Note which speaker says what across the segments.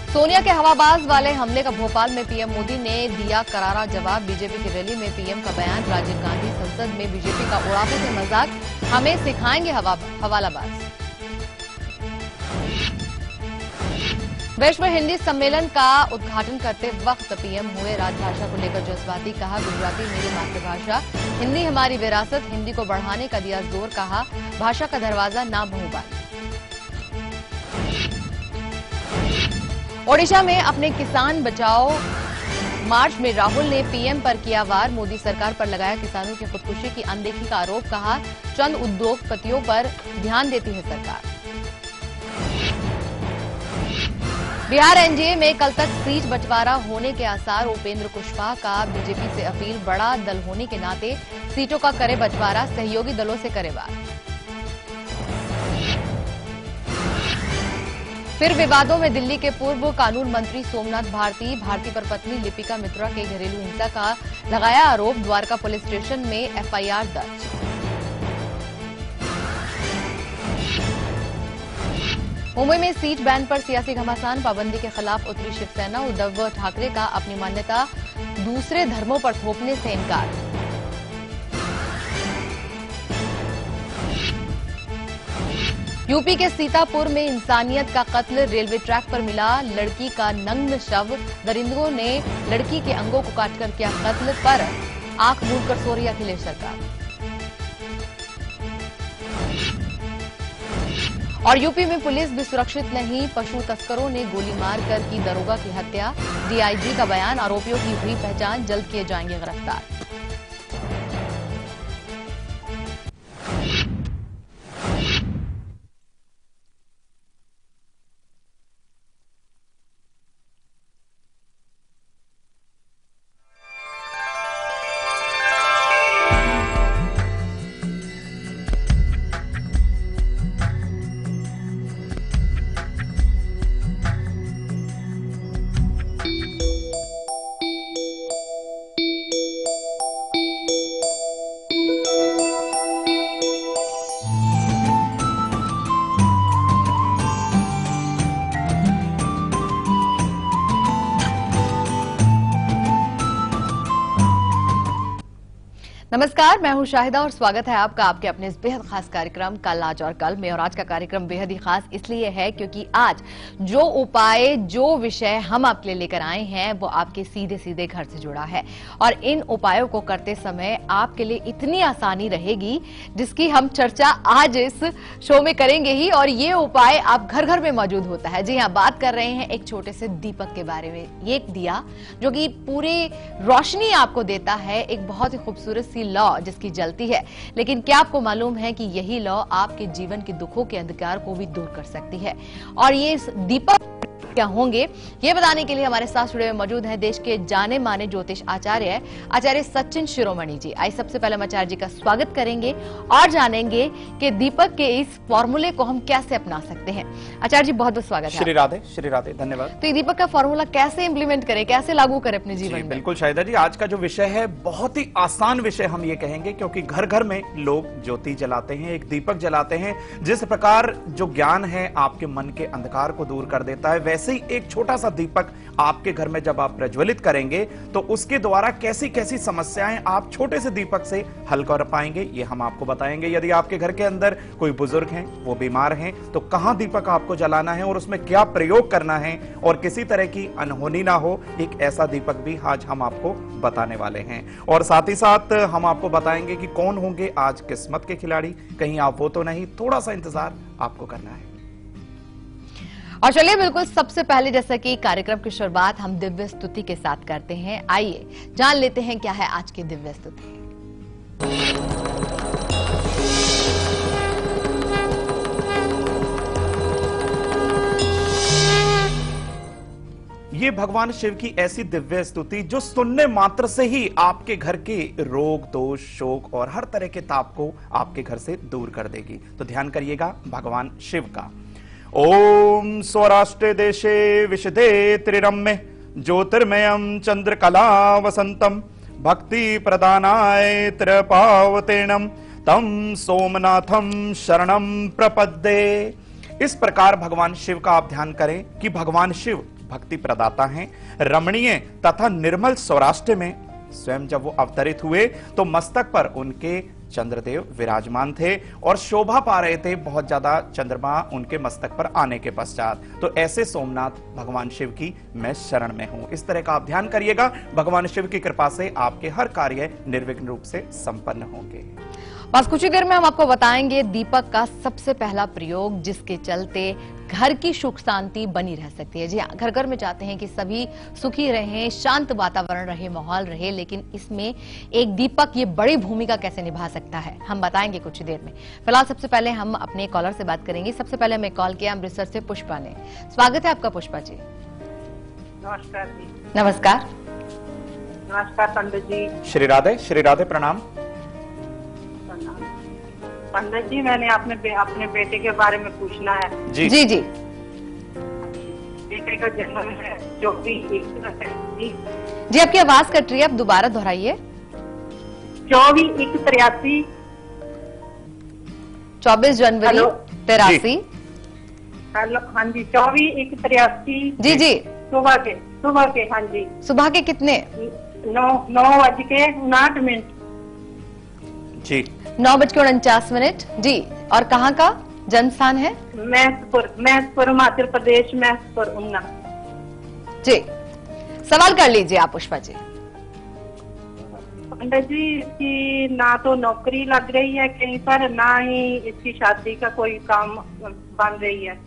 Speaker 1: सोनिया के हवाबाज वाले हमले का भोपाल में पीएम मोदी ने दिया करारा जवाब। बीजेपी की रैली में पीएम का बयान। राजीव गांधी संसद में बीजेपी का उड़ाते थे मजाक, हमें सिखाएंगे हवालाबाज। विश्व हिंदी सम्मेलन का उद्घाटन करते वक्त पीएम हुए राजभाषा को लेकर जज्बाती। कहा, गुजराती मेरी मातृभाषा, हिंदी हमारी विरासत, हिंदी को बढ़ाने का दिया जोर। कहा, भाषा का दरवाजा ना बहुबान। ओडिशा में अपने किसान बचाओ मार्च में राहुल ने पीएम पर किया वार। मोदी सरकार पर लगाया किसानों की खुदकुशी की अनदेखी का आरोप। कहा, चंद उद्योगपतियों पर ध्यान देती है सरकार। बिहार एनडीए में कल तक सीट बंटवारा होने के आसार। उपेंद्र कुशवाहा का बीजेपी से अपील। बड़ा दल होने के नाते सीटों का करे बंटवारा, सहयोगी दलों से करे वार। फिर विवादों में दिल्ली के पूर्व कानून मंत्री सोमनाथ भारती पर पत्नी लिपिका मित्रा के घरेलू हिंसा का लगाया आरोप। द्वारका पुलिस स्टेशन में एफआईआर दर्ज। मुंबई में सीट बैन पर सियासी घमासान। पाबंदी के खिलाफ उतरी शिवसेना। उद्धव ठाकरे का अपनी मान्यता दूसरे धर्मों पर थोपने से इनकार। यूपी के सीतापुर में इंसानियत का कत्ल। रेलवे ट्रैक पर मिला लड़की का नग्न शव। दरिंदों ने लड़की के अंगों को काटकर किया कत्ल। पर आंख मूंद कर सो रही अखिलेश सरकार। और यूपी में पुलिस भी सुरक्षित नहीं। पशु तस्करों ने गोली मारकर की दरोगा की हत्या। डीआईजी का बयान, आरोपियों की हुई पहचान, जल्द किए जाएंगे गिरफ्तार। नमस्कार, मैं हूं शाहिदा और स्वागत है आपका आपके अपने इस बेहद खास कार्यक्रम कल, आज और कल में। और आज का कार्यक्रम बेहद ही खास इसलिए है क्योंकि आज जो उपाय, जो विषय हम आपके लिए लेकर आए हैं वो आपके सीधे सीधे घर से जुड़ा है। और इन उपायों को करते समय आपके लिए इतनी आसानी रहेगी जिसकी हम चर्चा आज इस शो में करेंगे ही। और ये उपाय आप घर घर में मौजूद होता है। जी हाँ, बात कर रहे हैं एक छोटे से दीपक के बारे में। ये एक दिया जो कि पूरी रोशनी आपको देता है, एक बहुत ही खूबसूरत सी लौ जिसकी जलती है। लेकिन क्या आपको मालूम है कि यही लौ आपके जीवन के दुखों के अंधकार को भी दूर कर सकती है। और ये इस दीपक क्या होंगे ये बताने के लिए हमारे साथ जुड़े मौजूद हैं देश के जाने माने ज्योतिष आचार्य सचिन शिरोमणि जी। आइए सबसे पहले हम आचार्य जी का स्वागत करेंगे और जानेंगे कि दीपक के इस फॉर्मूले को हम कैसे अपना सकते हैं। आचार्य जी बहुत बहुत स्वागत है।
Speaker 2: श्री राधे, धन्यवाद।
Speaker 1: तो ये दीपक का फॉर्मूला कैसे इंप्लीमेंट करें, कैसे लागू करें अपने जीवन में?
Speaker 2: बिल्कुल शाहिदा जी, आज का जो विषय है बहुत ही आसान विषय हम ये कहेंगे, क्योंकि घर घर में लोग ज्योति जलाते हैं, एक दीपक जलाते हैं। जिस प्रकार जो ज्ञान है आपके मन के अंधकार को दूर कर देता है, वैसे ही एक छोटा सा दीपक आपके घर में जब आप प्रज्वलित करेंगे तो उसके द्वारा कैसी कैसी समस्याएं आप छोटे से दीपक से हल कर पाएंगे, ये हम आपको बताएंगे। यदि आपके घर के अंदर कोई बुजुर्ग हैं, वो बीमार हैं, तो कहां दीपक आपको जलाना है और उसमें क्या प्रयोग करना है और किसी तरह की अनहोनी ना हो, एक ऐसा दीपक भी आज हम आपको बताने वाले हैं। और साथ ही साथ हम आपको बताएंगे कि कौन होंगे आज किस्मत के खिलाड़ी। कहीं आप वो तो नहीं, थोड़ा सा इंतजार आपको करना है।
Speaker 1: और चलिए बिल्कुल सबसे पहले जैसा कि कार्यक्रम की शुरुआत हम दिव्य स्तुति के साथ करते हैं, आइए जान लेते हैं क्या है आज की दिव्य स्तुति।
Speaker 2: ये भगवान शिव की ऐसी दिव्य स्तुति जो सुनने मात्र से ही आपके घर के रोग, दोष, शोक और हर तरह के ताप को आपके घर से दूर कर देगी। तो ध्यान करिएगा भगवान शिव का। ओम स्वराष्ट्र देशे विशदे त्रिरम्य ज्योतिर्मयं चंद्रकला वसंतम भक्ति प्रदानाय त्रिपावतेनम तम सोमनाथम शरणम प्रपद्ये। इस प्रकार भगवान शिव का आप ध्यान करें कि भगवान शिव भक्ति प्रदाता हैं। रमणीय तथा निर्मल सौराष्ट्र में स्वयं जब वो अवतरित हुए तो मस्तक पर उनके चंद्रदेव विराजमान थे और शोभा पा रहे थे बहुत ज्यादा चंद्रमा उनके मस्तक पर आने के पश्चात। तो ऐसे सोमनाथ भगवान शिव की मैं शरण में हूं। इस तरह का आप ध्यान करिएगा, भगवान शिव की कृपा से आपके हर कार्य निर्विघ्न रूप से संपन्न होंगे।
Speaker 1: बस कुछ ही देर में हम आपको बताएंगे दीपक का सबसे पहला प्रयोग जिसके चलते घर की सुख शांति बनी रह सकती है। जी हाँ, घर घर में चाहते हैं कि सभी सुखी रहें, शांत वातावरण रहे, माहौल रहे, लेकिन इसमें एक दीपक ये बड़ी भूमिका कैसे निभा सकता है हम बताएंगे कुछ ही देर में। फिलहाल सबसे पहले हम अपने कॉलर से बात करेंगे। सबसे पहले हमें कॉल किया अमृतसर से पुष्पा ने। स्वागत है आपका पुष्पा जी।
Speaker 3: नमस्कार जी।
Speaker 1: नमस्कार।
Speaker 3: नमस्कार पंडित जी।
Speaker 2: श्री राधे, प्रणाम।
Speaker 3: पंडित जी, मैंने अपने बेटे के बारे में पूछना है।
Speaker 2: जी
Speaker 1: जी जी
Speaker 3: बेटे का जन्म है 24/1/83।
Speaker 1: जी आपकी आवाज कट रही है, आप दोबारा दोहराइए।
Speaker 3: 24/1/83।
Speaker 1: 24 जनवरी
Speaker 3: हेलो।
Speaker 1: 83।
Speaker 3: हेलो, हाँ जी, 24/1/83।
Speaker 1: जी जी
Speaker 3: सुबह के हाँ जी,
Speaker 1: सुबह के कितने?
Speaker 3: 9:59।
Speaker 2: जी
Speaker 1: 9:49 जी। और कहाँ का जन्म स्थान है?
Speaker 3: महसपुर, हिमाचल प्रदेश, महसपुर, ऊना।
Speaker 1: जी सवाल कर लीजिए आप पुष्पा जी।
Speaker 3: पंडित जी, इसकी ना तो नौकरी लग रही है कहीं पर, ना ही इसकी शादी का कोई काम बन रही है।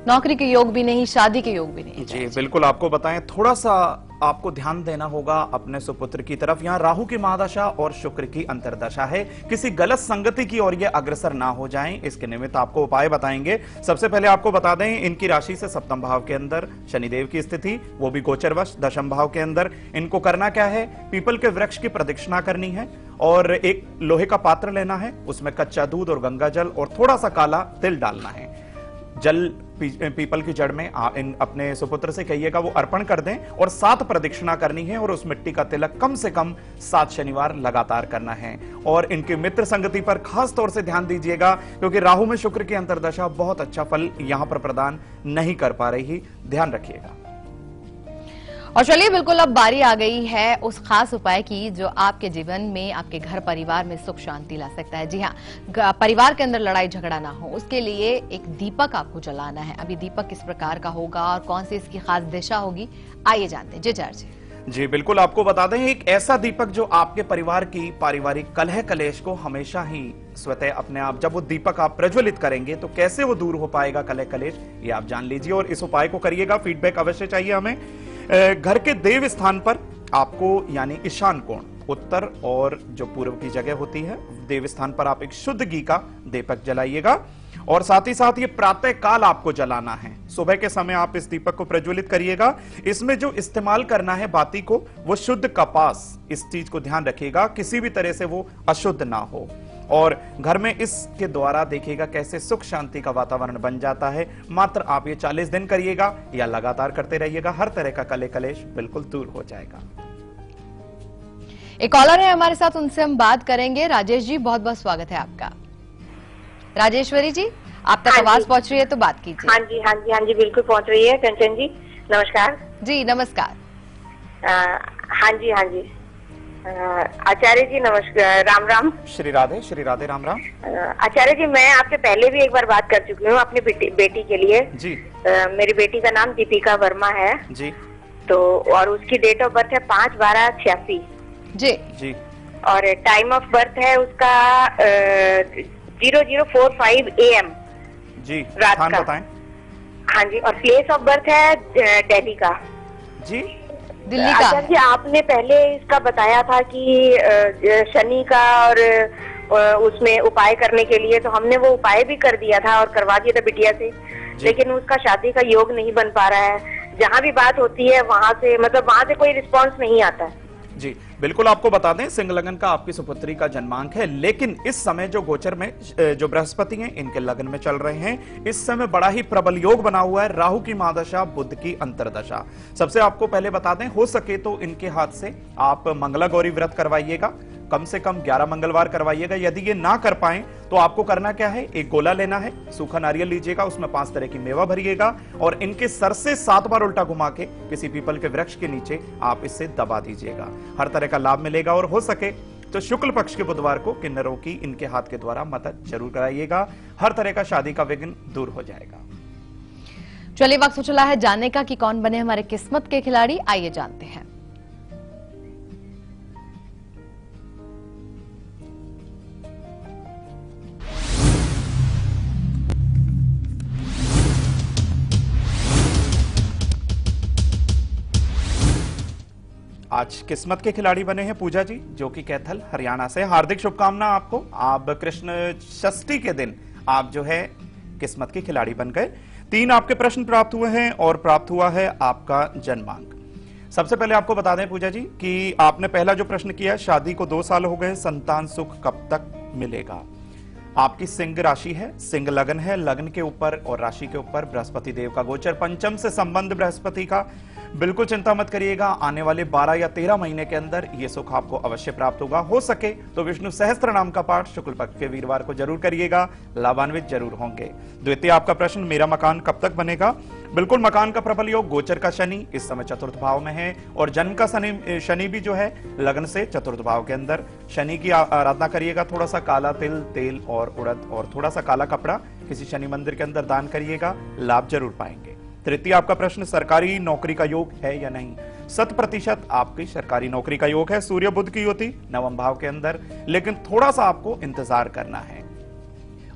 Speaker 1: नौकरी के योग भी नहीं, शादी के योग भी नहीं।
Speaker 2: जी बिल्कुल, आपको बताएं, थोड़ा सा आपको ध्यान देना होगा अपने सुपुत्र की तरफ। यहाँ राहु की महादशा और शुक्र की अंतर्दशा है, किसी गलत संगति की ओर ये अग्रसर ना हो जाएं, इसके निमित्त आपको उपाय बताएंगे। सबसे पहले आपको बता दें, इनकी राशि से सप्तम भाव के अंदर शनिदेव की स्थिति, वो भी गोचरवश दशम भाव के अंदर। इनको करना क्या है, पीपल के वृक्ष की प्रदक्षिणा करनी है और एक लोहे का पात्र लेना है, उसमें कच्चा दूध और गंगा जल और थोड़ा सा काला तिल डालना है। जल पीपल की जड़ में अपने सुपुत्र से कहिएगा वो अर्पण कर दें और 7 प्रदक्षिणा करनी है और उस मिट्टी का तिलक कम से कम 7 शनिवार लगातार करना है। और इनके मित्र संगति पर खास तौर से ध्यान दीजिएगा, क्योंकि राहु में शुक्र की अंतर्दशा बहुत अच्छा फल यहां पर प्रदान नहीं कर पा रही, ध्यान रखिएगा।
Speaker 1: और चलिए बिल्कुल अब बारी आ गई है उस खास उपाय की जो आपके जीवन में, आपके घर परिवार में सुख शांति ला सकता है। जी हाँ, परिवार के अंदर लड़ाई झगड़ा ना हो, उसके लिए एक दीपक आपको जलाना है। अभी दीपक किस प्रकार का होगा और कौन सी इसकी खास दिशा होगी, आइए जानते हैं। जी चार्ज
Speaker 2: जी बिल्कुल, आपको बता दें, एक ऐसा दीपक जो आपके परिवार की पारिवारिक कलह कलेश को हमेशा ही स्वतः अपने आप, जब वो दीपक आप प्रज्वलित करेंगे तो कैसे वो दूर हो पाएगा कलह कलेश, ये आप जान लीजिए और इस उपाय को करिएगा। फीडबैक अवश्य चाहिए हमें। घर के देव स्थान पर आपको, यानी ईशान कोण, उत्तर और जो पूर्व की जगह होती है, देव स्थान पर आप एक शुद्ध घी का दीपक जलाइएगा और साथ ही साथ ये प्रातः काल आपको जलाना है। सुबह के समय आप इस दीपक को प्रज्वलित करिएगा। इसमें जो इस्तेमाल करना है बाती को, वो शुद्ध कपास, इस चीज को ध्यान रखिएगा, किसी भी तरह से वो अशुद्ध ना हो। और घर में इसके द्वारा देखिएगा कैसे सुख शांति का वातावरण बन जाता है। मात्र आप ये 40 दिन करिएगा या लगातार करते रहिएगा, हर तरह का कलह कलेश बिल्कुल दूर हो जाएगा।
Speaker 1: एक कॉलर है हमारे साथ, उनसे हम बात करेंगे। राजेश जी, बहुत बहुत स्वागत है आपका। राजेश्वरी जी, आप तक आवाज पहुंच रही है तो बात कीजिए।
Speaker 4: हाँ जी बिल्कुल पहुंच रही है। कंचन जी नमस्कार।
Speaker 1: जी नमस्कार।
Speaker 4: हाँ जी आचार्य जी नमस्कार, राम राम।
Speaker 2: श्री राधे, राम राम।
Speaker 4: आचार्य जी, मैं आपसे पहले भी एक बार बात कर चुकी हूँ अपनी बेटी के लिए।
Speaker 2: जी
Speaker 4: मेरी बेटी का नाम दीपिका वर्मा है
Speaker 2: जी।
Speaker 4: तो, और उसकी डेट ऑफ बर्थ है 5/12/86
Speaker 1: जी।
Speaker 4: और टाइम ऑफ बर्थ है उसका 00:45 AM
Speaker 2: जी।
Speaker 4: रात
Speaker 2: स्थान
Speaker 4: का
Speaker 2: बताएं।
Speaker 4: हाँ जी, और प्लेस ऑफ बर्थ है दिल्ली का।
Speaker 2: जी
Speaker 1: दिल्ली का।
Speaker 4: अच्छा जी, आपने पहले इसका बताया था कि शनि का और उसमें उपाय करने के लिए, तो हमने वो उपाय भी कर दिया था और करवा दिया था बिटिया से, लेकिन उसका शादी का योग नहीं बन पा रहा है। जहाँ भी बात होती है वहाँ से कोई रिस्पांस नहीं आता है।
Speaker 2: जी बिल्कुल, आपको बता दें, सिंह लगन का आपकी सुपुत्री का जन्मांक है, लेकिन इस समय जो गोचर में जो बृहस्पति हैं इनके लगन में चल रहे हैं, इस समय बड़ा ही प्रबल योग बना हुआ है, राहु की महादशा, बुध की अंतर्दशा। सबसे आपको पहले बता दें, हो सके तो इनके हाथ से आप मंगला गौरी व्रत करवाइएगा। कम से कम 11 मंगलवार करवाइएगा। यदि ये ना कर पाएं तो आपको करना क्या है, एक गोला लेना है, सूखा नारियल लीजिएगा, उसमें 5 तरह की मेवा भरिएगा और इनके सर से 7 बार उल्टा घुमा के किसी पीपल के वृक्ष के नीचे आप इससे दबा दीजिएगा। हर तरह का लाभ मिलेगा और हो सके तो शुक्ल पक्ष के बुधवार को किन्नरों की इनके हाथ के द्वारा मदद जरूर कराइएगा। हर तरह का शादी का विघ्न दूर हो जाएगा।
Speaker 1: चलिए वक्त हो चला है जानने का कि कौन बने हमारे किस्मत के खिलाड़ी। आइए जानते हैं।
Speaker 2: आज किस्मत के खिलाड़ी बने हैं पूजा जी, जो कि कैथल हरियाणा से। हार्दिक शुभकामना आपको। आप कृष्ण षष्ठी के दिन आप जो है किस्मत के खिलाड़ी बन गए। 3 आपके प्रश्न प्राप्त हुए हैं और प्राप्त हुआ है आपका जन्मांक। सबसे पहले आपको बता दें पूजा जी कि आपने पहला जो प्रश्न किया, शादी को 2 साल हो गए, संतान सुख कब तक मिलेगा। आपकी सिंह राशि है, सिंह लगन है, लगन के ऊपर और राशि के ऊपर बृहस्पति देव का गोचर, पंचम से संबंध बृहस्पति का। बिल्कुल चिंता मत करिएगा, आने वाले 12 या 13 महीने के अंदर ये सुख आपको अवश्य प्राप्त होगा। हो सके तो विष्णु सहस्त्र नाम का पाठ शुक्ल पक्ष के वीरवार को जरूर करिएगा, लाभान्वित जरूर होंगे। द्वितीय आपका प्रश्न, मेरा मकान कब तक बनेगा। बिल्कुल, मकान का प्रबल योग, गोचर का शनि इस समय चतुर्थ भाव में है और जन्म का शनि भी जो है लग्न से चतुर्थ भाव के अंदर। शनि की आराधना करिएगा, थोड़ा सा काला तिल, तेल और उड़द और थोड़ा सा काला कपड़ा किसी शनि मंदिर के अंदर दान करिएगा, लाभ जरूर पाएंगे। तृतीय आपका प्रश्न, सरकारी नौकरी का योग है या नहीं। 100% आपकी सरकारी नौकरी का योग है। सूर्य बुध की युति नवम भाव के अंदर, लेकिन थोड़ा सा आपको इंतजार करना है।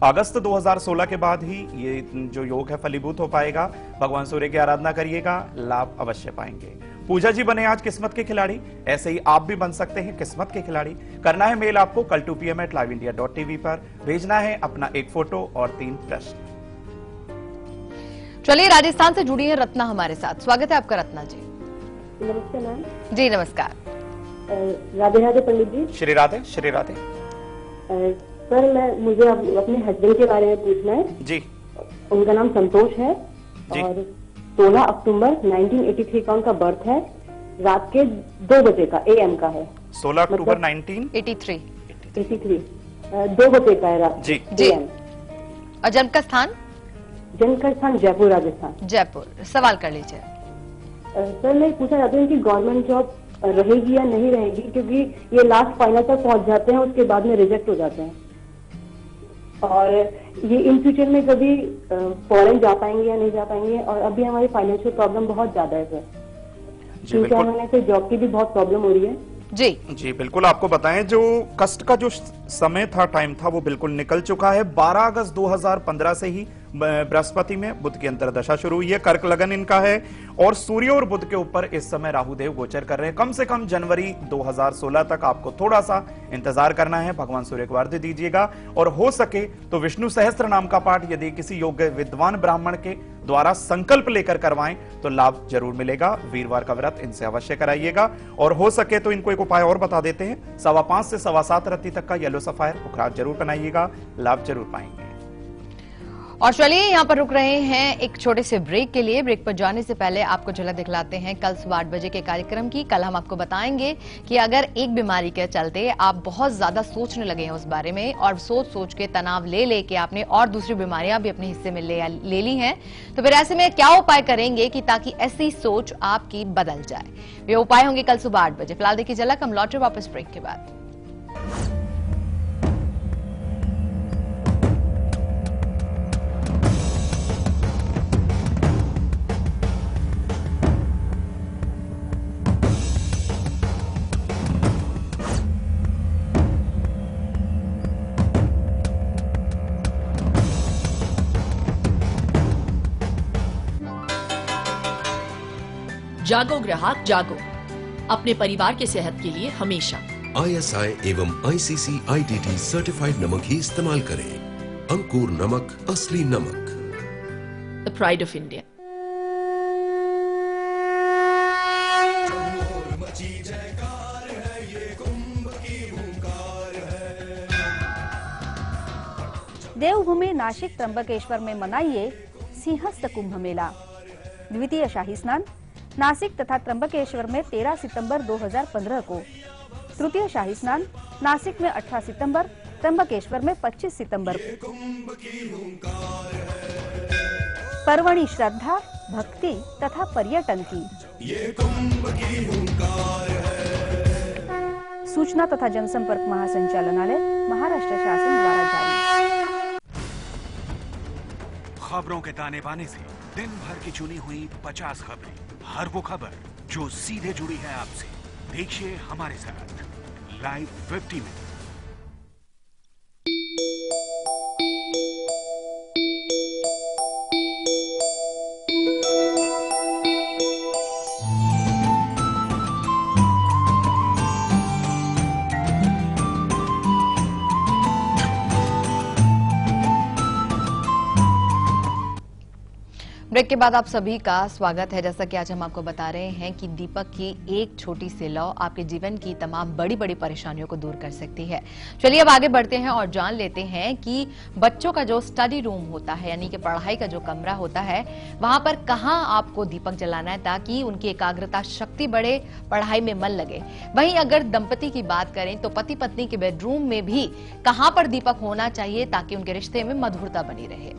Speaker 2: अगस्त 2016 के बाद ही ये जो योग है फलीभूत हो पाएगा। भगवान सूर्य की आराधना करिएगा, लाभ अवश्य पाएंगे। पूजा जी बने आज किस्मत के खिलाड़ी, ऐसे ही आप भी बन सकते हैं किस्मत के खिलाड़ी। करना है मेल आपको कल 2 PM @liveindia.tv पर भेजना है अपना एक फोटो और 3 प्रश्न।
Speaker 1: चलिए राजस्थान से जुड़ी है रत्ना हमारे साथ। स्वागत है आपका रत्ना जी।
Speaker 5: नमस्ते मैम।
Speaker 1: जी नमस्कार।
Speaker 5: राधे राधे पंडित जी।
Speaker 2: श्री राधे, श्री राधे।
Speaker 5: सर मुझे अपने हस्बैंड के बारे में पूछना है
Speaker 2: जी।
Speaker 5: उनका नाम संतोष है
Speaker 2: जी।
Speaker 5: और 16 अक्टूबर 1983 का उनका बर्थ है, रात के 2 बजे का AM का है।
Speaker 2: 16 अक्टूबर 1983
Speaker 5: 83 2 बजे का है रात
Speaker 2: जी।
Speaker 5: AM।
Speaker 1: और जन्म का स्थान?
Speaker 5: जन्म का स्थान जयपुर, राजस्थान।
Speaker 1: जयपुर। सवाल कर लीजिए।
Speaker 5: सर मैं पूछना चाहती हूँ कि गवर्नमेंट जॉब रहेगी या नहीं रहेगी, क्योंकि ये लास्ट फाइनल तक पहुंच जाते हैं, उसके बाद में रिजेक्ट हो जाते हैं। और ये इन फ्यूचर में कभी फॉरेन जा पाएंगे या नहीं जा पाएंगे। और अभी हमारी फाइनेंशियल प्रॉब्लम बहुत ज्यादा है सर, क्योंकि हमें फिर जॉब की भी बहुत प्रॉब्लम हो रही है।
Speaker 1: जी
Speaker 2: जी बिल्कुल, आपको बताएं जो कष्ट का जो समय था, टाइम था, वो बिल्कुल निकल चुका है। 12 अगस्त 2015 से ही बृहस्पति में बुध की अंतर्दशा शुरू हुई है, कर्क लगन इनका है और सूर्य और बुध के ऊपर इस समय राहु देव गोचर कर रहे हैं। कम से कम जनवरी 2016 तक आपको थोड़ा सा इंतजार करना है। भगवान सूर्य को अर्घ्य दीजिएगा और हो सके तो विष्णु सहस्त्र नाम का पाठ यदि किसी योग्य विद्वान ब्राह्मण के द्वारा संकल्प लेकर करवाएं तो लाभ जरूर मिलेगा। वीरवार का व्रत इनसे अवश्य कराइएगा और हो सके तो इनको एक उपाय और बता देते हैं। 5.25 से 7.25 रत्ती तक का येलो सफायर पुखराज जरूर बनाइएगा, लाभ जरूर पाएंगे।
Speaker 1: और चलिए यहाँ पर रुक रहे हैं एक छोटे से ब्रेक के लिए। ब्रेक पर जाने से पहले आपको झलक दिखलाते हैं कल सुबह 8 बजे के कार्यक्रम की। कल हम आपको बताएंगे कि अगर एक बीमारी के चलते आप बहुत ज्यादा सोचने लगे हैं उस बारे में और सोच के तनाव ले लेके आपने और दूसरी बीमारियां भी अपने हिस्से में ले ली हैं, तो फिर ऐसे में क्या उपाय करेंगे कि ताकि ऐसी सोच आपकी बदल जाए। वे उपाय होंगे कल सुबह 8 बजे। फिलहाल देखिए झलक, हम लौटे वापस ब्रेक के बाद।
Speaker 6: जागो ग्राहक जागो, अपने परिवार के सेहत के लिए हमेशा
Speaker 7: ISI एवं ICC IDD सर्टिफाइड नमक ही इस्तेमाल करें। अंकुर नमक, असली नमक।
Speaker 6: The pride of India.
Speaker 8: देवभूमि नासिक त्र्यंबकेश्वर में मनाइए सिंहस्थ कुंभ मेला। द्वितीय शाही स्नान नासिक तथा त्र्यंबकेश्वर में 13 सितंबर 2015 को, तृतीय शाही स्नान नासिक में 18 सितंबर, त्र्यंबकेश्वर में 25 सितंबर। पर्वणी श्रद्धा, भक्ति तथा पर्यटन की। सूचना तथा जनसंपर्क महासंचालनालय, महाराष्ट्र शासन द्वारा जारी।
Speaker 9: खबरों के ताने बाने से दिन भर की चुनी हुई 50 खबरें, हर वो खबर जो सीधे जुड़ी है आपसे। देखिए हमारे साथ लाइव 50 में।
Speaker 1: ब्रेक के बाद आप सभी का स्वागत है। जैसा कि आज हम आपको बता रहे हैं कि दीपक की एक छोटी सी लौ आपके जीवन की तमाम बड़ी बड़ी परेशानियों को दूर कर सकती है। चलिए अब आगे बढ़ते हैं और जान लेते हैं कि बच्चों का जो स्टडी रूम होता है, यानी कि पढ़ाई का जो कमरा होता है, वहां पर कहां आपको दीपक जलाना है ताकि उनकी एकाग्रता शक्ति बढ़े, पढ़ाई में मन लगे। वहीं अगर दंपति की बात करें तो पति पत्नी के बेडरूम में भी कहां पर दीपक होना चाहिए ताकि उनके रिश्ते में मधुरता बनी रहे।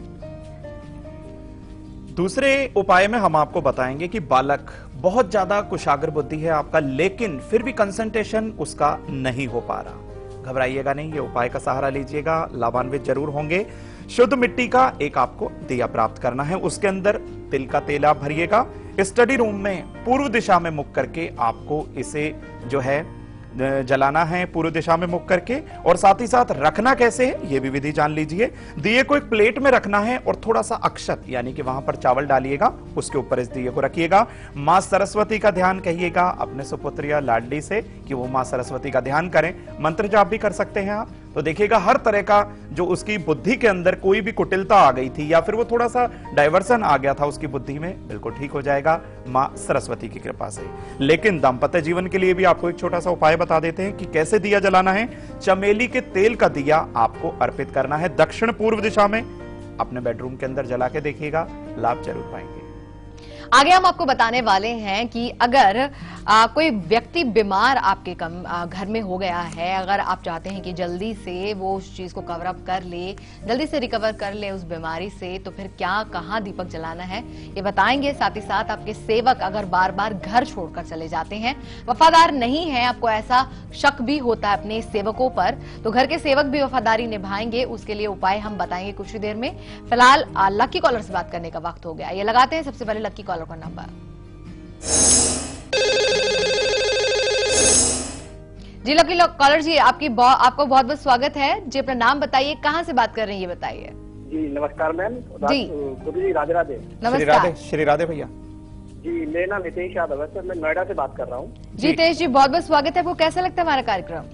Speaker 2: दूसरे उपाय में हम आपको बताएंगे कि बालक बहुत ज्यादा कुशाग्र बुद्धि है आपका, लेकिन फिर भी कंसंट्रेशन उसका नहीं हो पा रहा। घबराइएगा नहीं, ये उपाय का सहारा लीजिएगा, लाभान्वित जरूर होंगे। शुद्ध मिट्टी का एक आपको दिया प्राप्त करना है, उसके अंदर तिल का तेल आप भरिएगा। स्टडी रूम में पूर्व दिशा में मुख करके आपको इसे जो है जलाना है, पूर्व दिशा में मुख करके। और साथ ही साथ रखना कैसे है ये भी विधि जान लीजिए। दिए को एक प्लेट में रखना है और थोड़ा सा अक्षत यानी कि वहां पर चावल डालिएगा, उसके ऊपर इस दिए को रखिएगा। मां सरस्वती का ध्यान कहिएगा अपने सुपुत्र या लाडली से कि वो मां सरस्वती का ध्यान करें। मंत्र जाप भी कर सकते हैं आप। तो देखिएगा हर तरह का जो उसकी बुद्धि के अंदर कोई भी कुटिलता आ गई थी या फिर वो थोड़ा सा डाइवर्सन आ गया था उसकी बुद्धि में, बिल्कुल ठीक हो जाएगा मां सरस्वती की कृपा से। लेकिन दाम्पत्य जीवन के लिए भी आपको एक छोटा सा उपाय बता देते हैं कि कैसे दिया जलाना है। चमेली के तेल का दिया आपको अर्पित करना है दक्षिण पूर्व दिशा में, अपने बेडरूम के अंदर जला के देखिएगा, लाभ जरूर पाएंगे।
Speaker 1: आगे हम आपको बताने वाले हैं कि अगर कोई व्यक्ति बीमार आपके घर में हो गया है, अगर आप चाहते हैं कि जल्दी से वो उस चीज को कवर अप कर ले, जल्दी से रिकवर कर ले उस बीमारी से, तो फिर क्या कहां दीपक जलाना है ये बताएंगे। साथ ही साथ आपके सेवक अगर बार बार घर छोड़कर चले जाते हैं, वफादार नहीं है, आपको ऐसा शक भी होता है अपने सेवकों पर, तो घर के सेवक भी वफादारी निभाएंगे, उसके लिए उपाय हम बताएंगे कुछ ही देर में। फिलहाल लकी कॉलर से बात करने का वक्त हो गया। ये लगाते हैं सबसे पहले लकी कॉलर का नंबर। जी लकी कॉलर जी, आपको बहुत बहुत स्वागत है जी। अपना नाम बताइए, कहां से बात कर रहे हैं ये बताइए।
Speaker 10: जी नमस्कार मैम।
Speaker 1: जी
Speaker 10: गुरु जी राधे राधे।
Speaker 1: नमस्कार।
Speaker 2: श्री राधे भैया।
Speaker 10: जी मेरा नाम नितेश यादव है सर, मैं नोएडा से बात कर रहा हूँ।
Speaker 1: जी नितेश जी बहुत बहुत स्वागत है। आपको कैसा लगता है हमारा कार्यक्रम?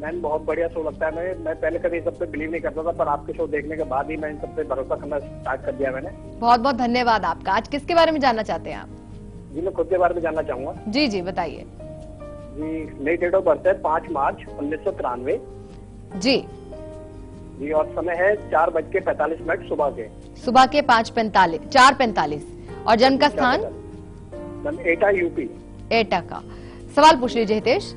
Speaker 10: मैम बहुत बढ़िया शो लगता है। मैं पहले कभी सब पे बिलीव नहीं करता था, पर आपके शो देखने के बाद ही मैं इन सब पे भरोसा करना स्टार्ट कर दिया मैंने।
Speaker 1: बहुत बहुत धन्यवाद आपका। आज किसके बारे में जानना चाहते हैं आप?
Speaker 10: जी मैं खुद के बारे में जानना चाहूंगा।
Speaker 1: जी जी बताइए।
Speaker 10: जी मेरी डेट ऑफ बर्थ है 5 मार्च 1993।
Speaker 1: जी
Speaker 10: जी और समय है 4:45
Speaker 1: सुबह के 4:45। और जन्म का स्थान?
Speaker 10: एटा यूपी।
Speaker 1: एटा का। सवाल पूछ लीजिए हितेश।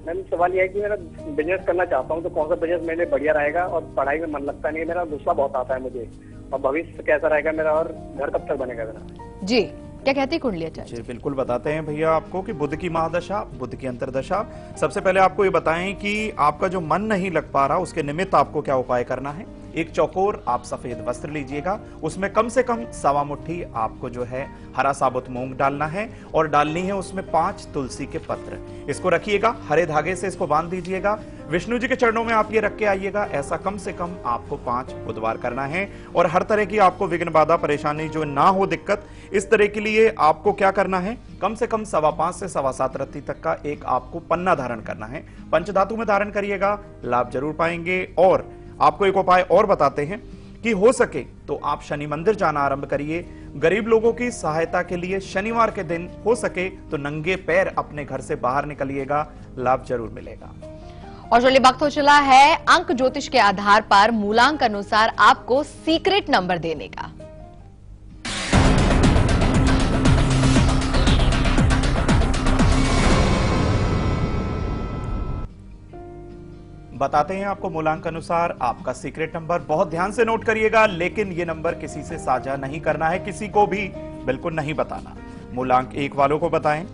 Speaker 10: मैम सवाल यह है कि मेरा बिजनेस करना चाहता हूँ, तो कौन सा बिजनेस मेरे लिए बढ़िया रहेगा, और पढ़ाई में मन लगता नहीं है मेरा, गुस्सा बहुत आता है मुझे, और भविष्य कैसा रहेगा मेरा, और घर कब तक बनेगा मेरा।
Speaker 1: जी क्या कहती है कुंडली आचार्य?
Speaker 2: जी बिल्कुल बताते हैं भैया आपको कि बुध की महादशा, बुध की अंतरदशा। सबसे पहले आपको ये बताएं कि आपका जो मन नहीं लग पा रहा उसके निमित्त आपको क्या उपाय करना है। एक चौकोर आप सफेद वस्त्र लीजिएगा, उसमें कम से कम 1.25 मुट्ठी आपको जो है हरा साबुत मूंग डालना है, और डालनी है उसमें 5 तुलसी के पत्र। इसको रखिएगा, हरे धागे से इसको बांध दीजिएगा, विष्णु जी के चरणों में आप ये रख के आइएगा। ऐसा कम से कम आपको 5 बुधवार करना है। और हर तरह की आपको विघ्न बाधा परेशानी जो ना हो, दिक्कत, इस तरह के लिए आपको क्या करना है, कम से कम 5.25 से 7.25 रत्ती तक का एक आपको पन्ना धारण करना है। पंचधातु में धारण करिएगा, लाभ जरूर पाएंगे। और आपको एक उपाय और बताते हैं कि हो सके तो आप शनि मंदिर जाना आरंभ करिए। गरीब लोगों की सहायता के लिए शनिवार के दिन हो सके तो नंगे पैर अपने घर से बाहर निकलिएगा, लाभ जरूर मिलेगा।
Speaker 1: और चलिए वक्त हो चला है अंक ज्योतिष के आधार पर मूलांक अनुसार आपको सीक्रेट नंबर देने का।
Speaker 2: बताते हैं आपको मूलांक अनुसार आपका सीक्रेट नंबर। बहुत ध्यान से नोट करिएगा, लेकिन ये नंबर किसी से साझा नहीं करना है, किसी को भी बिल्कुल नहीं बताना। मूलांक 1 वालों को बताएं।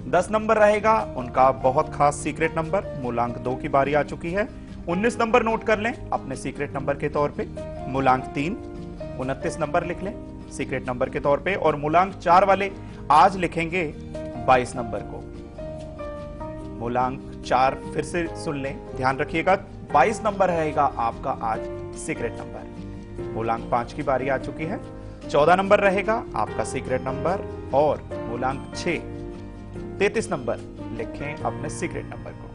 Speaker 2: 10 नंबर रहेगा उनका बहुत खास सीक्रेट नंबर। मूलांक 2 की बारी आ चुकी है। 19 नंबर नोट कर लें अपने सीक्रेट नंबर के तौर पे। मूलांक 3, 29 नंबर लिख लें सीक्रेट नंबर के तौर पे। और मूलांक 4 वाले आज लिखेंगे 22 नंबर को। मूलांक 4 फिर से सुन लें, ध्यान रखिएगा, 22 नंबर रहेगा आपका आज सीक्रेट नंबर। मूलांक 5 की बारी आ चुकी है। 14 नंबर रहेगा आपका सीक्रेट नंबर। और मूलांक 6, 33 नंबर लिखें अपने सीक्रेट नंबर को।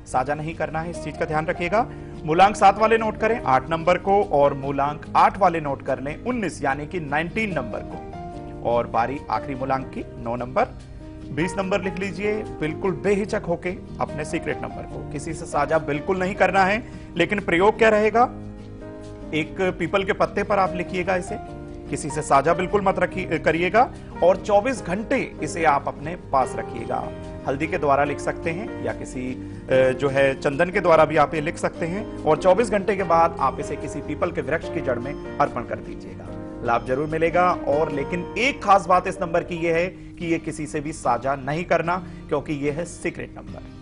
Speaker 2: साझा नहीं करना है, इस चीज का ध्यान रखिएगा। मूलांक 7 वाले नोट करें 8 नंबर को। और मूलांक 8 वाले नोट कर लें 19 यानी कि 19 नंबर को। और बारी आखिरी मूलांक की 9 नंबर। 20 नंबर लिख लीजिए बिल्कुल बेहिचक होके अपने सीक्रेट नंबर को। किसी से साझा बिल्कुल नहीं करना है, लेकिन प्रयोग क्या रहेगा, एक पीपल के पत्ते पर आप लिखिएगा इसे। किसी से साझा बिल्कुल मत करिएगा। और 24 घंटे इसे आप अपने पास रखिएगा। हल्दी के द्वारा लिख सकते हैं या किसी जो है चंदन के द्वारा भी आप ये लिख सकते हैं। और 24 घंटे के बाद आप इसे किसी पीपल के वृक्ष की जड़ में अर्पण कर दीजिएगा। लाभ जरूर मिलेगा। और लेकिन एक खास बात इस नंबर की यह है कि ये किसी से भी साझा नहीं करना, क्योंकि यह है सीक्रेट नंबर।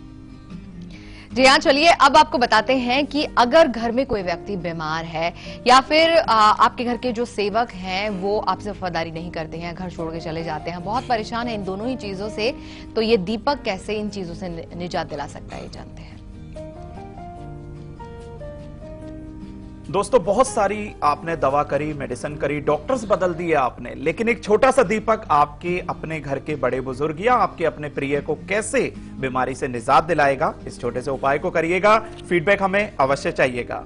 Speaker 1: जी हाँ, चलिए अब आपको बताते हैं कि अगर घर में कोई व्यक्ति बीमार है या फिर आपके घर के जो सेवक हैं वो आपसे वफादारी नहीं करते हैं, घर छोड़ के चले जाते हैं, बहुत परेशान है इन दोनों ही चीजों से, तो ये दीपक कैसे इन चीजों से निजात दिला सकता है, ये जानते हैं।
Speaker 2: दोस्तों, बहुत सारी आपने दवा करी, मेडिसिन करी, डॉक्टर्स बदल दिए आपने, लेकिन एक छोटा सा दीपक आपके अपने घर के बड़े बुजुर्ग या आपके अपने प्रिय को कैसे बीमारी से निजात दिलाएगा, इस छोटे से उपाय को करिएगा। फीडबैक हमें अवश्य चाहिएगा।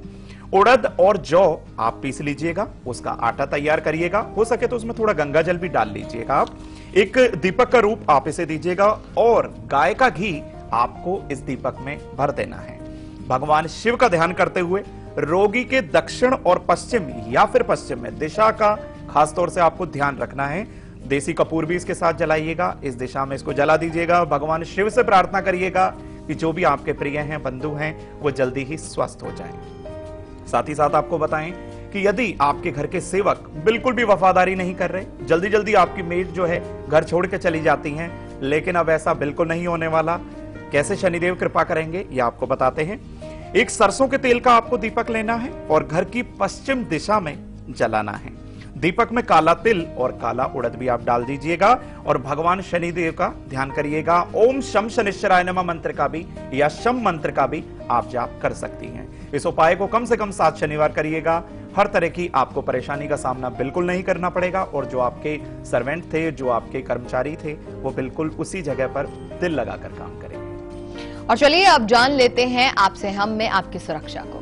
Speaker 2: उड़द और जौ आप पीस लीजिएगा, उसका आटा तैयार करिएगा। हो सके तो उसमें थोड़ा गंगा जल भी डाल लीजिएगा आप। एक दीपक का रूप आप इसे दीजिएगा और गाय का घी आपको इस दीपक में भर देना है। भगवान शिव का ध्यान करते हुए रोगी के दक्षिण और पश्चिम या फिर पश्चिम में दिशा का खासतौर से आपको ध्यान रखना है। देसी कपूर भी इसके साथ जलाइएगा, इस दिशा में इसको जला दीजिएगा। भगवान शिव से प्रार्थना करिएगा कि जो भी आपके प्रिय हैं, बंधु हैं, वो जल्दी ही स्वस्थ हो जाएं। साथ ही साथ आपको बताएं कि यदि आपके घर के सेवक बिल्कुल भी वफादारी नहीं कर रहे, जल्दी जल्दी आपकी मेड जो है घर छोड़ के चली जाती हैं, लेकिन अब ऐसा बिल्कुल नहीं होने वाला। कैसे शनिदेव कृपा करेंगे ये आपको बताते हैं। एक सरसों के तेल का आपको दीपक लेना है और घर की पश्चिम दिशा में जलाना है। दीपक में काला तिल और काला उड़द भी आप डाल दीजिएगा और भगवान शनिदेव का ध्यान करिएगा। ओम शम शनिश्चराय नमः मंत्र का भी या शम मंत्र का भी आप जाप कर सकती हैं। इस उपाय को कम से कम 7 शनिवार करिएगा। हर तरह की आपको परेशानी का सामना बिल्कुल नहीं करना पड़ेगा और जो आपके सर्वेंट थे, जो आपके कर्मचारी थे, वो बिल्कुल उसी जगह पर दिल लगाकर काम करेंगे।
Speaker 1: और चलिए अब जान लेते हैं आपसे हम में आपकी सुरक्षा को।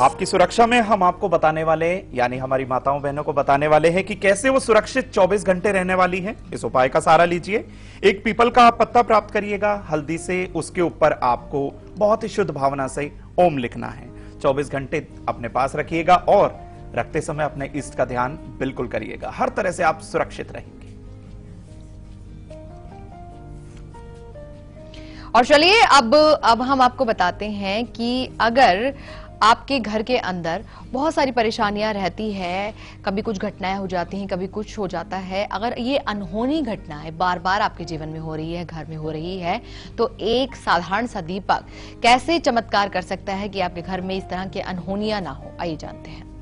Speaker 2: आपकी सुरक्षा में हम आपको बताने वाले, यानी हमारी माताओं बहनों को बताने वाले हैं कि कैसे वो सुरक्षित 24 घंटे रहने वाली है। इस उपाय का सहारा लीजिए। एक पीपल का आप पत्ता प्राप्त करिएगा हल्दी से, उसके ऊपर आपको बहुत ही शुद्ध भावना से ओम लिखना है। 24 घंटे अपने पास रखिएगा और रखते समय अपने इष्ट का ध्यान बिल्कुल करिएगा। हर तरह से आप सुरक्षित रहेंगे।
Speaker 1: और चलिए अब हम आपको बताते हैं कि अगर आपके घर के अंदर बहुत सारी परेशानियां रहती है, कभी कुछ घटनाएं हो जाती हैं, कभी कुछ हो जाता है, अगर ये अनहोनी घटनाएं बार बार आपके जीवन में हो रही है, घर में हो रही है, तो एक साधारण सा दीपक कैसे चमत्कार कर सकता है कि आपके घर में इस तरह की अनहोनियां ना हो, आइए जानते हैं।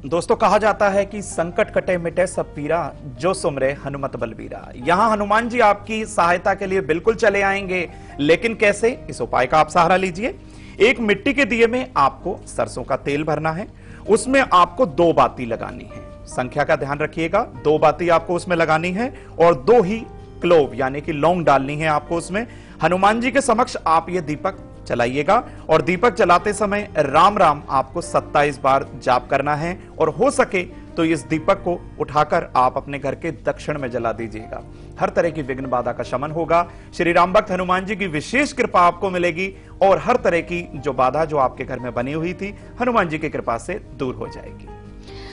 Speaker 2: दोस्तों, कहा जाता है कि संकट कटे मिटे सब पीरा, जो सुमरे हनुमत बलबीरा। यहां हनुमान जी आपकी सहायता के लिए बिल्कुल चले आएंगे, लेकिन कैसे, इस उपाय का आप सहारा लीजिए। एक मिट्टी के दिए में आपको सरसों का तेल भरना है, उसमें आपको 2 बाती लगानी है। संख्या का ध्यान रखिएगा, 2 बाती आपको उसमें लगानी है और 2 ही क्लोव यानी कि लौंग डालनी है आपको उसमें। हनुमान जी के समक्ष आप ये दीपक चलाइएगा और दीपक जलाते समय राम राम आपको 27 बार जाप करना है और हो सके तो इस दीपक को उठाकर आप अपने घर के दक्षिण में जला दीजिएगा। हर तरह की विघ्न बाधा का शमन होगा। श्री राम भक्त हनुमान जी की विशेष कृपा आपको मिलेगी और हर तरह की जो बाधा जो आपके घर में बनी हुई थी, हनुमान जी की कृपा से दूर हो जाएगी।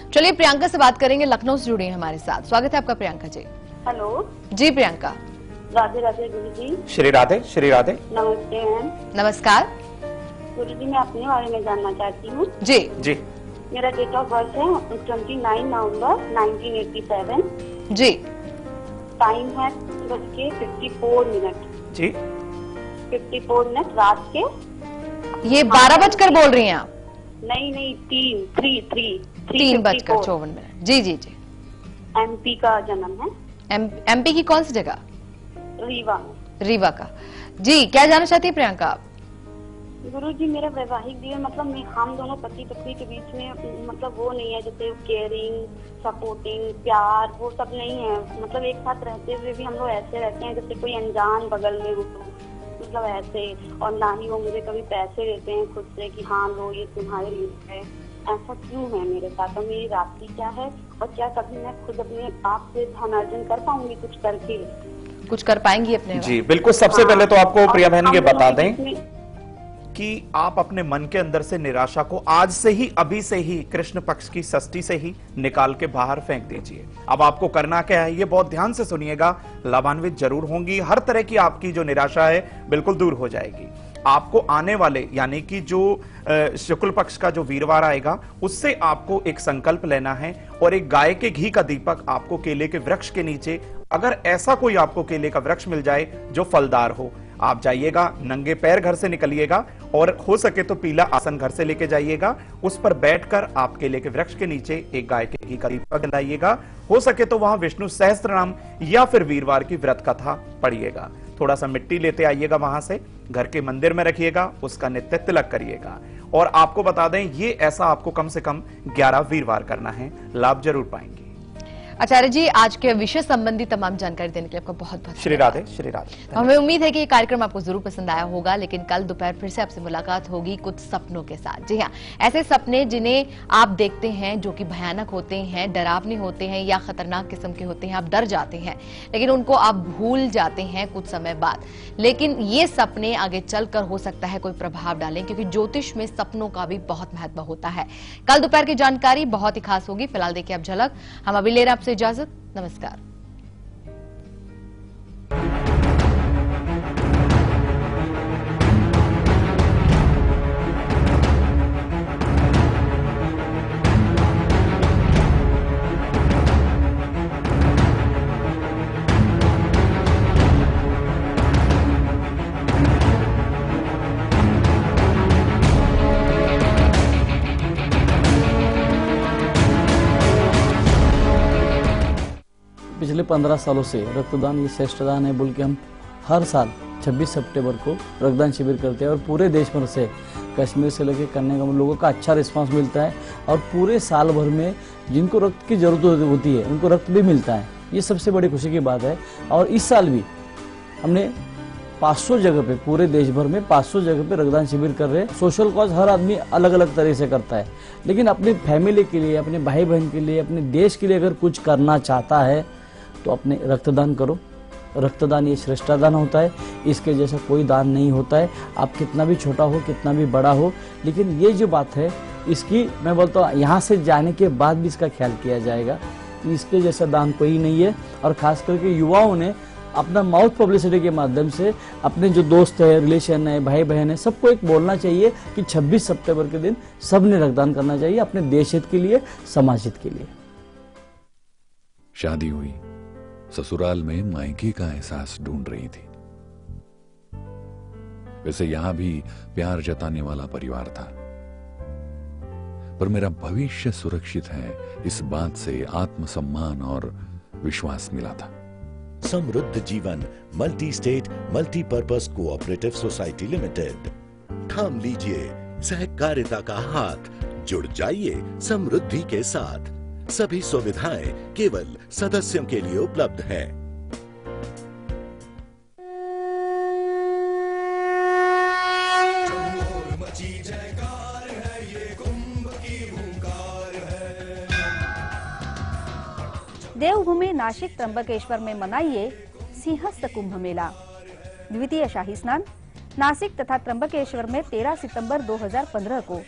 Speaker 1: चलिए प्रियंका से बात करेंगे, लखनऊ से जुड़ी है हमारे साथ। स्वागत है आपका प्रियंका जी।
Speaker 11: हेलो
Speaker 1: जी प्रियंका।
Speaker 11: राधे राधे गुरु जी।
Speaker 2: श्री राधे, श्री राधे।
Speaker 11: नमस्ते मैम।
Speaker 1: नमस्कार
Speaker 11: गुरु जी, मैं अपने बारे में जानना चाहती हूँ।
Speaker 1: जी
Speaker 2: जी।
Speaker 11: मेरा डेट ऑफ बर्थ है 29 नवंबर 1987।
Speaker 1: जी।
Speaker 11: टाइम है 54
Speaker 2: जी।
Speaker 11: 54 मिनट रात के।
Speaker 1: ये 12 बजकर बोल रही हैं आप?
Speaker 11: नहीं
Speaker 1: 3:54। जी जी जी।
Speaker 11: MP का जन्म है।
Speaker 1: MP की कौन सी जगह?
Speaker 11: रीवा।
Speaker 1: रीवा का। जी, क्या जानना चाहती है प्रियंका आप?
Speaker 11: गुरु जी, मेरा वैवाहिक जीवन मतलब हम दोनों पति पत्नी के बीच में मतलब वो नहीं है, जैसे केयरिंग, सपोर्टिंग, प्यार, वो सब नहीं है। मतलब एक साथ रहते हुए भी हम लोग ऐसे रहते हैं जैसे कोई अनजान बगल में हो, मतलब ऐसे। और ना ही वो मुझे कभी पैसे देते हैं खुद से कि हाँ लो ये तुम्हारे लिए है। ऐसा क्यों है मेरे साथ? और मेरी राशि क्या है? और क्या कभी मैं खुद अपने आप से धन अर्जन कर पाऊंगी कुछ करके?
Speaker 1: कुछ कर पाएंगी अपने?
Speaker 2: जी बिल्कुल। सबसे पहले तो आपको प्रिया बहन ये बता दें कि आप अपने मन के अंदर से निराशा को आज से ही, अभी से ही, कृष्ण पक्ष की षष्ठी से ही निकाल के बाहर फेंक दीजिए। अब आपको करना क्या है, ये बहुत ध्यान से सुनिएगा, लाभान्वित जरूर होंगी। हर तरह की आपकी जो निराशा है बिल्कुल दूर हो जाएगी। आपको आने वाले यानी कि जो शुक्ल पक्ष का जो वीरवार आएगा, उससे आपको एक संकल्प लेना है और एक गाय के घी का दीपक आपको केले के वृक्ष के नीचे, अगर ऐसा कोई आपको केले का वृक्ष मिल जाए जो फलदार हो, आप जाइएगा, नंगे पैर घर से निकलिएगा और हो सके तो पीला आसन घर से लेके जाइएगा। उस पर बैठकर आप केले के वृक्ष के नीचे एक गाय के घी का दीपक जलाइएगा। हो सके तो वहां विष्णु सहस्त्रनाम या फिर वीरवार की व्रत कथा पढ़िएगा। थोड़ा सा मिट्टी लेते आइएगा, वहां से घर के मंदिर में रखिएगा, उसका नित्य तिलक करिएगा। और आपको बता दें, ये ऐसा आपको कम से कम 11 वीरवार करना है। लाभ जरूर पाएंगे।
Speaker 1: आचार्य जी, आज के विषय संबंधी तमाम जानकारी देने के लिए आपका बहुत बहुत
Speaker 2: श्री राधे, श्री राधे।
Speaker 1: हमें उम्मीद है कि ये कार्यक्रम आपको जरूर पसंद आया होगा, लेकिन कल दोपहर फिर से आपसे मुलाकात होगी कुछ सपनों के साथ। जी हाँ, ऐसे सपने जिन्हें आप देखते हैं जो कि भयानक होते हैं, डरावने होते हैं या खतरनाक किस्म के होते हैं, आप डर जाते हैं, लेकिन उनको आप भूल जाते हैं कुछ समय बाद। लेकिन ये सपने आगे चलकर हो सकता है कोई प्रभाव डालें, क्योंकि ज्योतिष में सपनों का भी बहुत महत्व होता है। कल दोपहर की जानकारी बहुत ही खास होगी। फिलहाल देखिए अब झलक। हम अभी ले रहे हैं आपसे इजाजत। नमस्कार।
Speaker 12: पिछले 15 सालों से रक्तदान ये श्रेष्ठ दान है बोल के हम हर साल 26 सितंबर को रक्तदान शिविर करते हैं और पूरे देश भर से, कश्मीर से लेकर कन्याकुमारी, लोगों का अच्छा रिस्पांस मिलता है और पूरे साल भर में जिनको रक्त की जरूरत होती है उनको रक्त भी मिलता है। ये सबसे बड़ी खुशी की बात है। और इस साल भी हमने 500 जगह पे, पूरे देश भर में 500 जगह पे रक्तदान शिविर कर रहे हैं। सोशल कॉज हर आदमी अलग अलग तरह से करता है, लेकिन अपनी फैमिली के लिए, अपने भाई बहन के लिए, अपने देश के लिए अगर कुछ करना चाहता है तो अपने रक्तदान करो। रक्तदान ये श्रेष्ठ दान होता है, इसके जैसा कोई दान नहीं होता है। आप कितना भी छोटा हो, कितना भी बड़ा हो, लेकिन ये जो बात है इसकी मैं बोलता हूँ यहाँ से जाने के बाद भी इसका ख्याल किया जाएगा। इसके जैसा दान कोई नहीं है। और खास करके युवाओं ने अपना माउथ पब्लिसिटी के माध्यम से अपने जो दोस्त है, रिलेशन है, भाई बहन है, सबको एक बोलना चाहिए कि 26 सितंबर के दिन सबने रक्तदान करना चाहिए, अपने देश हित के लिए, समाज हित के लिए।
Speaker 13: शादी हुई, ससुराल में मायके का एहसास ढूंढ रही थी। वैसे यहां भी प्यार जताने वाला परिवार था, पर मेरा भविष्य सुरक्षित है इस बात से आत्मसम्मान और विश्वास मिला था।
Speaker 14: समृद्ध जीवन multi state multipurpose cooperative society limited. थाम लीजिए सहकारिता का हाथ, जुड़ जाइए समृद्धि के साथ। सभी सुविधाएं केवल सदस्यों के लिए उपलब्ध है।
Speaker 8: देवभूमि नासिक त्र्यंबकेश्वर में मनाइए सिंहस्थ कुंभ मेला। द्वितीय शाही स्नान नासिक तथा त्र्यंबकेश्वर में 13 सितंबर 2015 को